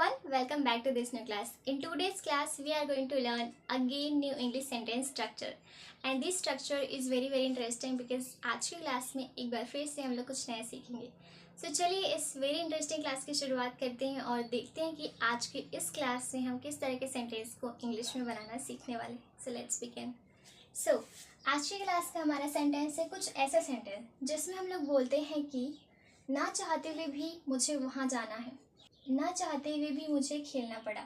everyone, welcome back to this new class. In today's class, we are going to learn again new English sentence structure. And this structure is very interesting because आज की class में एक बार फिर से हम लोग कुछ नया सीखेंगे. So चलिए इस वेरी इंटरेस्टिंग क्लास की शुरुआत करते हैं और देखते हैं कि आज की इस क्लास में हम किस तरह के सेंटेंस को इंग्लिश में बनाना सीखने वाले. So let's begin. So आज की क्लास का हमारा सेंटेंस है कुछ ऐसा सेंटेंस जिसमें हम लोग बोलते हैं कि ना चाहते हुए भी मुझे वहाँ जाना है, ना चाहते हुए भी मुझे खेलना पड़ा,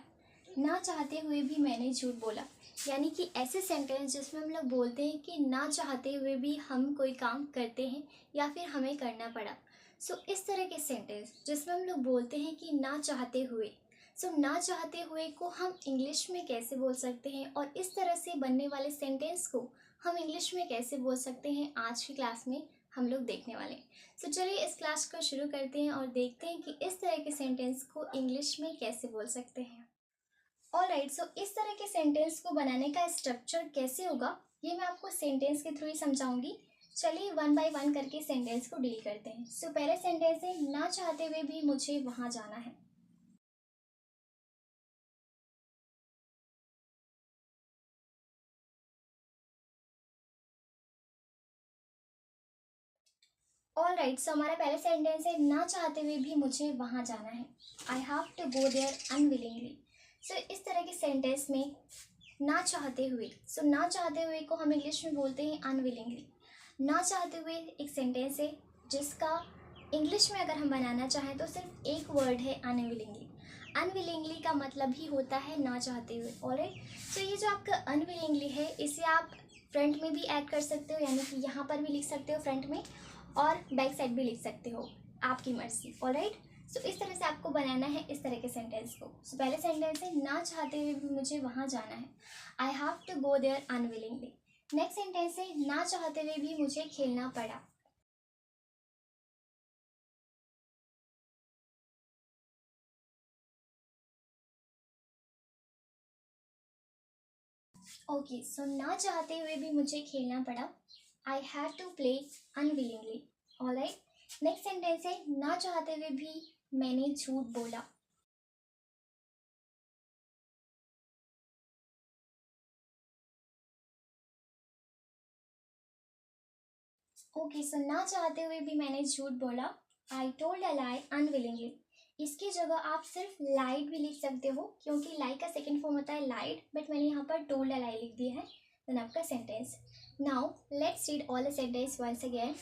ना चाहते हुए भी मैंने झूठ बोला. यानी कि ऐसे सेंटेंस जिसमें हम लोग बोलते हैं कि ना चाहते हुए भी हम कोई काम करते हैं या फिर हमें करना पड़ा. सो इस तरह के सेंटेंस जिसमें हम लोग बोलते हैं कि ना चाहते हुए. सो ना चाहते हुए को हम इंग्लिश में कैसे बोल सकते हैं और इस तरह से बनने वाले सेंटेंस को हम इंग्लिश में कैसे बोल सकते हैं, आज की क्लास में हम लोग देखने वाले हैं. सो चलिए इस क्लास को शुरू करते हैं और देखते हैं कि इस तरह के सेंटेंस को इंग्लिश में कैसे बोल सकते हैं. ऑलराइट, सो इस तरह के सेंटेंस को बनाने का स्ट्रक्चर कैसे होगा ये मैं आपको सेंटेंस के थ्रू ही समझाऊंगी. चलिए वन बाय वन करके सेंटेंस को डील करते हैं. सो पहले सेंटेंस है ना चाहते हुए भी मुझे वहां जाना है. ऑलराइट, सो हमारा पहला सेंटेंस है ना चाहते हुए भी मुझे वहां जाना है. I have to go there unwillingly. So इस तरह के सेंटेंस में ना चाहते हुए, सो ना चाहते हुए को हम इंग्लिश में बोलते हैं अनविलिंगली. ना चाहते हुए एक सेंटेंस है जिसका इंग्लिश में अगर हम बनाना चाहें तो सिर्फ एक वर्ड है अनविलिंगली. अनविलिंगली का मतलब ही होता है ना चाहते हुए. ऑलराइट, सो ये जो आपका अनविलिंगली है इसे आप फ्रंट में भी ऐड कर सकते हो, यानी कि यहाँ पर भी लिख सकते हो फ्रंट में और बैक साइड भी लिख सकते हो, आपकी मर्जी. ऑलराइट, सो इस तरह से आपको बनाना है इस तरह के सेंटेंस को. सो पहले सेंटेंस है ना चाहते हुए भी मुझे वहां जाना है. I have to go there unwillingly. Next sentence है ना चाहते हुए भी मुझे खेलना पड़ा. ओके, सो ना चाहते हुए भी मुझे खेलना पड़ा. I had to play unwillingly. Alright, next sentence है ना चाहते हुए भी मैंने झूठ बोला. ओके, सो ना चाहते हुए भी मैंने झूठ बोला. I told a lie unwillingly. इसकी जगह आप सिर्फ लाइट भी लिख सकते हो क्योंकि लाई का सेकेंड फॉर्म होता है लाइट, बट मैंने यहाँ पर टोल्ड अ लाई लिख दिया है. देन आपका sentence. Now let's read all the sentence once again.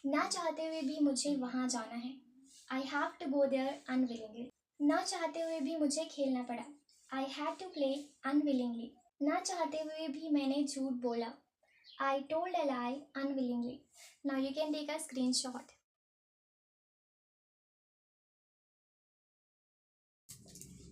ना चाहते हुए भी मुझे वहाँ जाना है. I have to go there unwillingly. ना चाहते हुए भी मुझे खेलना पड़ा. I had to play unwillingly. ना चाहते हुए भी मैंने झूठ बोला. I told a lie unwillingly. Now you can take a screenshot.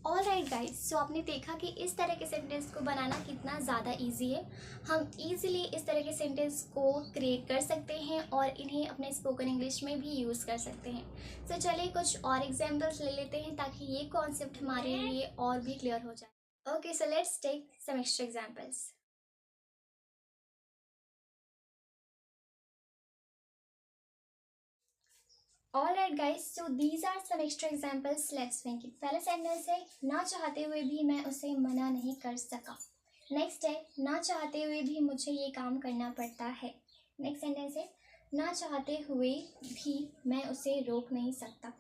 All right guys, so आपने देखा कि इस तरह के सेंटेंस को बनाना कितना ज़्यादा इजी है. हम इजीली इस तरह के सेंटेंस को क्रिएट कर सकते हैं और इन्हें अपने स्पोकन इंग्लिश में भी यूज़ कर सकते हैं. तो चलिए कुछ और एग्जाम्पल्स ले लेते हैं ताकि ये कॉन्सेप्ट हमारे लिए और भी क्लियर हो जाए. Okay, so let's take some extra examples. Alright guys, so these are some extra examples. Let's think it. पहला सेंटेंस है ना चाहते हुए भी मैं उसे मना नहीं कर सका. नेक्स्ट है ना चाहते हुए भी मुझे ये काम करना पड़ता है. नेक्स्ट सेंटेंस है ना चाहते हुए भी मैं उसे रोक नहीं सकता.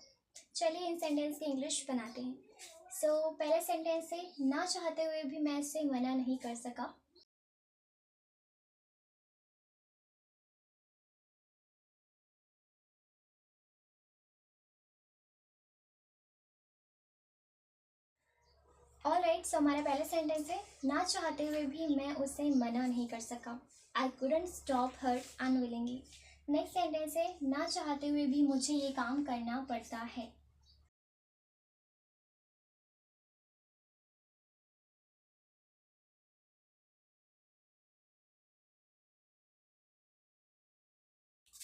चलिए इन सेंटेंस के इंग्लिश बनाते हैं. सो पहला सेंटेंस है ना चाहते हुए भी मैं उसे मना नहीं कर सका. ऑलराइट, सो हमारा पहला सेंटेंस है ना चाहते हुए भी मैं उसे मना नहीं कर सका. I couldn't stop her unwillingly. Next sentence है ना चाहते हुए भी मुझे ये काम करना पड़ता है.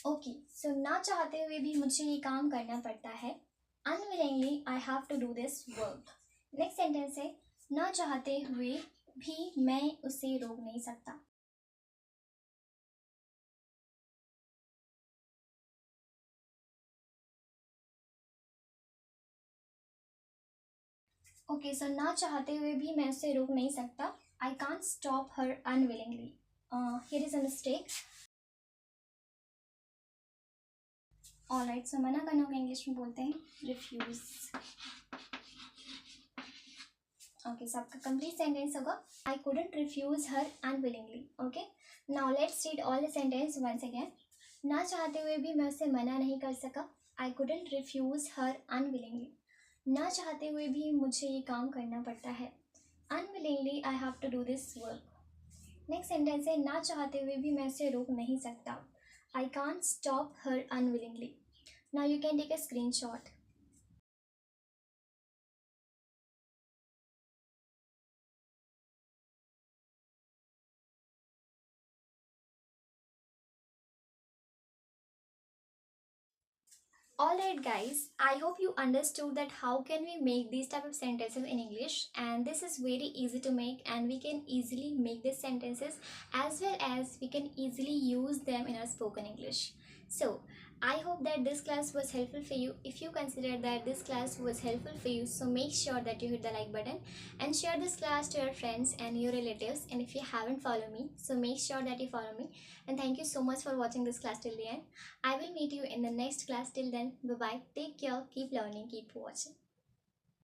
ओके, सो ना चाहते हुए भी मुझे ये काम करना पड़ता है. Unwillingly I have to do this work. Next sentence है ना चाहते हुए भी मैं उसे रोक नहीं सकता. ओके सो ना चाहते हुए भी मैं उसे रोक नहीं सकता. I can't stop her unwillingly. Here is a mistake. Alright so मना करने को इंग्लिश में बोलते हैं रिफ्यूज. ओके सो आपका कंप्लीट सेंटेंस होगा I couldn't refuse her unwillingly. Okay now let's read all the sentence once again. ना चाहते हुए भी मैं उसे मना नहीं कर सका. I couldn't refuse her unwillingly. ना चाहते हुए भी मुझे ये काम करना पड़ता है. Unwillingly I have to do this work. Next sentence है ना चाहते हुए भी मैं उसे रोक नहीं सकता. I can't stop her unwillingly. Now you can take a screenshot. Alright guys, I hope you understood that how can we make these type of sentences in English, and this is very easy to make and we can easily make these sentences as well as we can easily use them in our spoken English. So I hope that this class was helpful for you. If you consider that this class was helpful for you, so make sure that you hit the like button and share this class to your friends and your relatives. And if you haven't followed me, so make sure that you follow me. And thank you so much for watching this class till the end. I will meet you in the next class. Till then, bye bye. Take care. Keep learning. Keep watching.